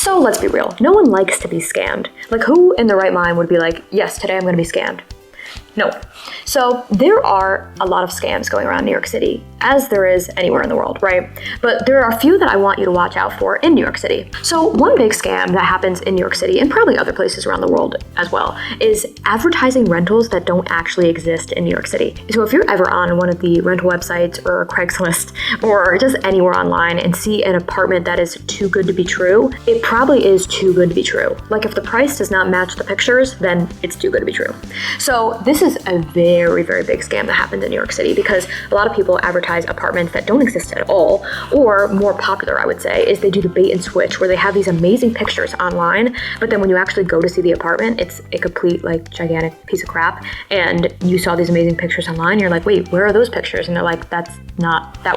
So let's be real, no one likes to be scammed. Like, who in their right mind would be like, yes, today I'm gonna be scammed? No. So there are a lot of scams going around New York City, as there is anywhere in the world, right? But there are a few that I want you to watch out for in New York City. So one big scam that happens in New York City, and probably other places around the world as well, is advertising rentals that don't actually exist in New York City. So if you're ever on one of the rental websites or Craigslist or just anywhere online and see an apartment that is too good to be true, it probably is too good to be true. Like, if the price does not match the pictures, then it's too good to be true. So this is a very, very big scam that happens in New York City, because a lot of people advertise apartments that don't exist at all, or more popular, I would say, is they do the bait and switch, where they have these amazing pictures online, but then when you actually go to see the apartment, it's a complete, like, gigantic piece of crap, and you saw these amazing pictures online, and you're like, wait, where are those pictures? And they're like, that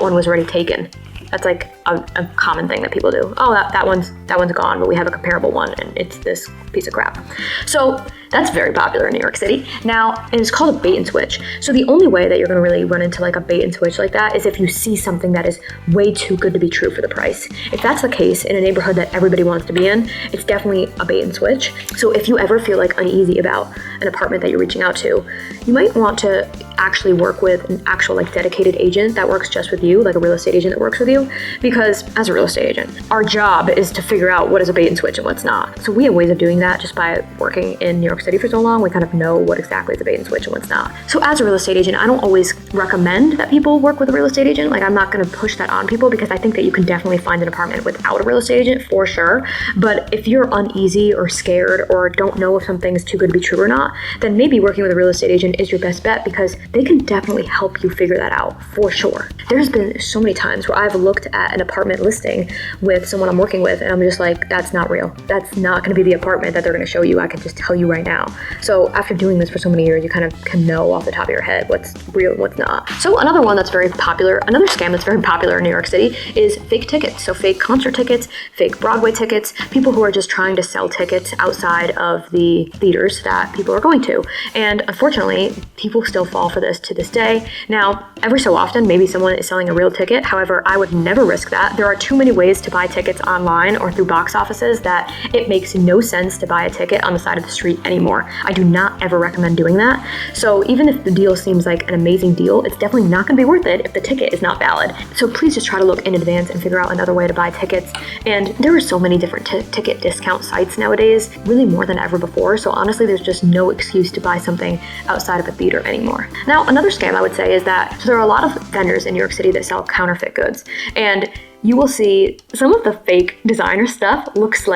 one was already taken. That's like a common thing that people do. Oh, that one's gone, but we have a comparable one, and it's this piece of crap. So that's very popular in New York City. Now, it's called a bait and switch. So the only way that you're gonna really run into like a bait and switch like that is if you see something that is way too good to be true for the price. If that's the case in a neighborhood that everybody wants to be in, it's definitely a bait and switch. So if you ever feel like uneasy about an apartment that you're reaching out to, you might want to actually work with an actual like dedicated agent that works just with you, like a real estate agent that works with you. Because as a real estate agent, our job is to figure out what is a bait and switch and what's not. So we have ways of doing that just by working in New York City for so long. We kind of know what exactly is a bait and switch and what's not. So as a real estate agent, I don't always recommend that people work with a real estate agent. Like, I'm not going to push that on people, because I think that you can definitely find an apartment without a real estate agent for sure. But if you're uneasy or scared or don't know if something's too good to be true or not, then maybe working with a real estate agent is your best bet, because they can definitely help you figure that out for sure. There's been so many times where I've looked at an apartment listing with someone I'm working with, and I'm just like, that's not real. That's not going to be the apartment that they're going to show you. I can just tell you right now. So after doing this for so many years, you kind of can know off the top of your head what's real and what's not. So another one that's very popular, another scam that's very popular in New York City is fake tickets. So fake concert tickets, fake Broadway tickets, people who are just trying to sell tickets outside of the theaters that people are going to. And unfortunately, people still fall for this to this day. Now, every so often, maybe someone is selling a real ticket. However, I would never risk that. There are too many ways to buy tickets online or through box offices that it makes no sense to buy a ticket on the side of the street anymore. I do not ever recommend doing that. So even if the deal seems like an amazing deal, it's definitely not going to be worth it if the ticket is not valid. So please just try to look in advance and figure out another way to buy tickets. And there are so many different ticket discount sites nowadays, really more than ever before. So honestly, there's just no excuse to buy something outside of a theater anymore. Now, another scam I would say is that, so there are a lot of vendors in New York City that sell counterfeit goods, and you will see some of the fake designer stuff looks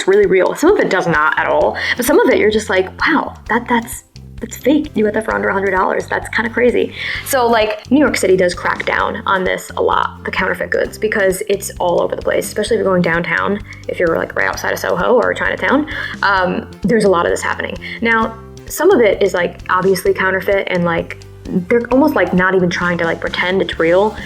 really real. Some of it does not at all, but some of it you're just like, wow, that's fake. You got that for under $100. That's kind of crazy. So like, New York City does crack down on this a lot, the counterfeit goods, because it's all over the place, especially if you're going downtown. If you're like right outside of Soho or Chinatown, there's a lot of this happening. Now, some of it is like obviously counterfeit, and like they're almost like not even trying to like pretend it's real.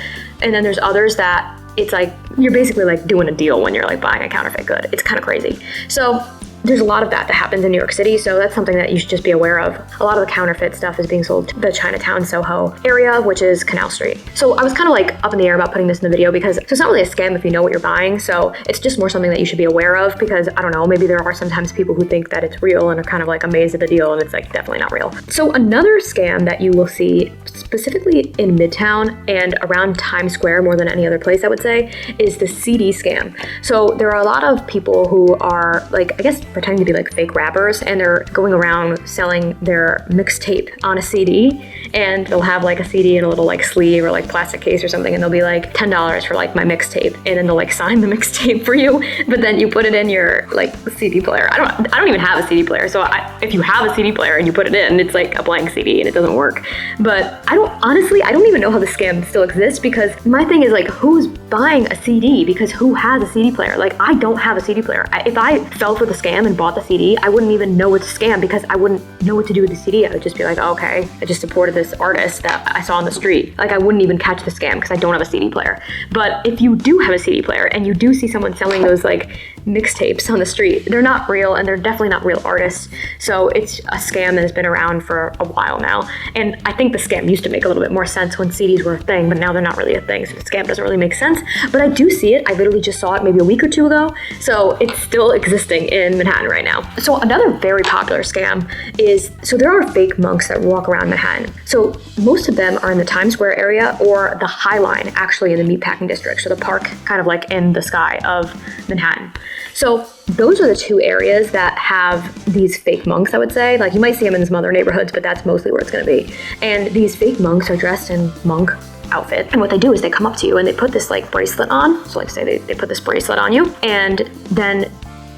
And then there's others that it's like you're basically like doing a deal when you're like buying a counterfeit good. It's kind of crazy. So there's a lot of that happens in New York City, so that's something that you should just be aware of. A lot of the counterfeit stuff is being sold to the Chinatown, Soho area, which is Canal Street. So I was kind of like up in the air about putting this in the video, because it's not really a scam if you know what you're buying, so it's just more something that you should be aware of, because I don't know, maybe there are sometimes people who think that it's real and are kind of like amazed at the deal, and it's like definitely not real. So another scam that you will see specifically in Midtown and around Times Square more than any other place, I would say, is the CD scam. So there are a lot of people who are like, I guess, pretending to be like fake rappers, and they're going around selling their mixtape on a CD, and they'll have like a CD in a little like sleeve or like plastic case or something, and they'll be like $10 for like my mixtape, and then they'll like sign the mixtape for you, but then you put it in your like CD player. I don't even have a CD player, so if you have a CD player and you put it in, it's like a blank CD and it doesn't work. But I don't even know how the scam still exists, because my thing is like, who's buying a CD? Because who has a CD player? Like, I don't have a CD player. If I fell for the scam and bought the CD, I wouldn't even know it's a scam, because I wouldn't know what to do with the CD. I would just be like, oh, okay, I just supported this artist that I saw on the street. Like, I wouldn't even catch the scam because I don't have a CD player. But if you do have a CD player and you do see someone selling those like mixtapes on the street. They're not real, and they're definitely not real artists. So it's a scam that has been around for a while now. And I think the scam used to make a little bit more sense when CDs were a thing, but now they're not really a thing. So the scam doesn't really make sense. But I do see it. I literally just saw it maybe a week or two ago. So it's still existing in Manhattan right now. So another very popular scam is, so there are fake monks that walk around Manhattan. So most of them are in the Times Square area or the High Line, actually in the Meatpacking District. So the park kind of like in the sky of Manhattan. So those are the two areas that have these fake monks, I would say. Like you might see them in some other neighborhoods, but that's mostly where it's going to be. And these fake monks are dressed in monk outfit. And what they do is they come up to you and they put this like bracelet on. So like say they put this bracelet on you, and then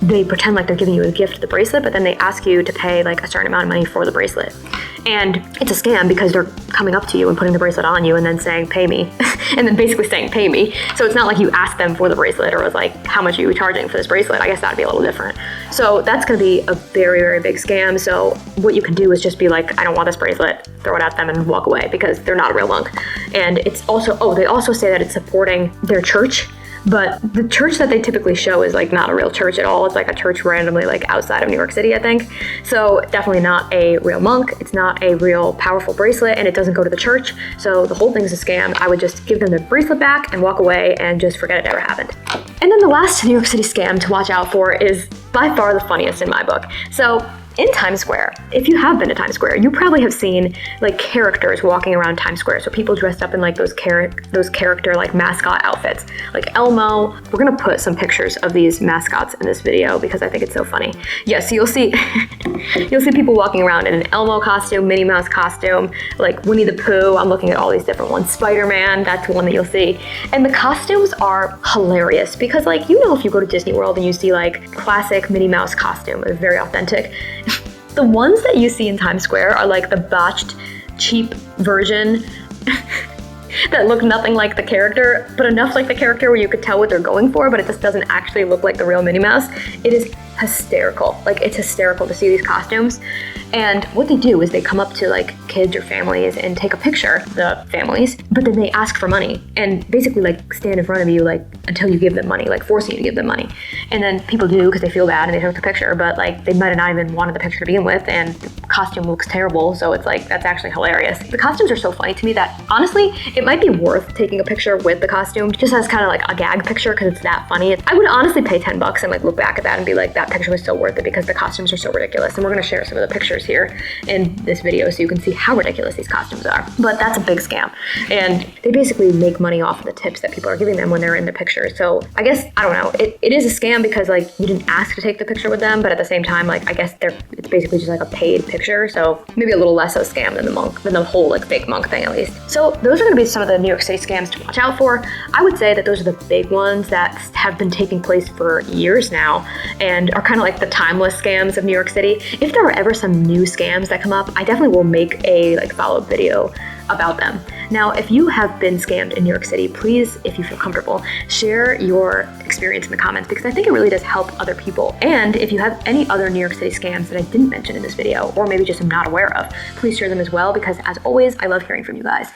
they pretend like they're giving you a gift, the bracelet, but then they ask you to pay like a certain amount of money for the bracelet. And it's a scam because they're coming up to you and putting the bracelet on you and then saying, pay me. And then basically saying, pay me. So it's not like you asked them for the bracelet or was like, how much are you charging for this bracelet? I guess that'd be a little different. So that's going to be a very, very big scam. So what you can do is just be like, I don't want this bracelet, throw it at them and walk away because they're not a real monk. And it's also, they also say that it's supporting their church. But the church that they typically show is like not a real church at all. It's like a church randomly like outside of New York City, I think. So definitely not a real monk. It's not a real powerful bracelet, and it doesn't go to the church. So the whole thing's a scam. I would just give them the bracelet back and walk away and just forget it ever happened. And then the last New York City scam to watch out for is by far the funniest in my book. So in Times Square, if you have been to Times Square, you probably have seen like characters walking around Times Square. So people dressed up in like those character like mascot outfits, like Elmo. We're gonna put some pictures of these mascots in this video because I think it's so funny. Yes, so you'll see people walking around in an Elmo costume, Minnie Mouse costume, like Winnie the Pooh. I'm looking at all these different ones. Spider-Man, that's one that you'll see. And the costumes are hilarious because like, you know, if you go to Disney World and you see like classic Minnie Mouse costume, it's very authentic. The ones that you see in Times Square are like the botched, cheap version that look nothing like the character, but enough like the character where you could tell what they're going for, but it just doesn't actually look like the real Minnie Mouse. It is hysterical. Like, it's hysterical to see these costumes. And what they do is they come up to like kids or families and take a picture, the families, but then they ask for money and basically like stand in front of you like until you give them money, like forcing you to give them money. And then people do because they feel bad and they took the picture, but like they might have not even wanted the picture to begin with, and the costume looks terrible. So it's like, that's actually hilarious. The costumes are so funny to me that honestly, it might be worth taking a picture with the costume just as kind of like a gag picture because it's that funny. I would honestly pay $10 and like look back at that and be like, that picture was so worth it because the costumes are so ridiculous. And we're gonna share some of the pictures here in this video so you can see how ridiculous these costumes are. But that's a big scam. And they basically make money off of the tips that people are giving them when they're in the picture. So I guess, I don't know, it is a scam because like you didn't ask to take the picture with them, but at the same time, like I guess it's basically just like a paid picture. So maybe a little less of a scam than the whole like fake monk thing at least. So those are gonna be some of the New York City scams to watch out for. I would say that those are the big ones that have been taking place for years now and are kind of like the timeless scams of New York City. If there are ever some new scams that come up, I definitely will make a like follow-up video about them. Now, if you have been scammed in New York City, please, if you feel comfortable, share your experience in the comments because I think it really does help other people. And if you have any other New York City scams that I didn't mention in this video, or maybe just am not aware of, please share them as well because as always, I love hearing from you guys.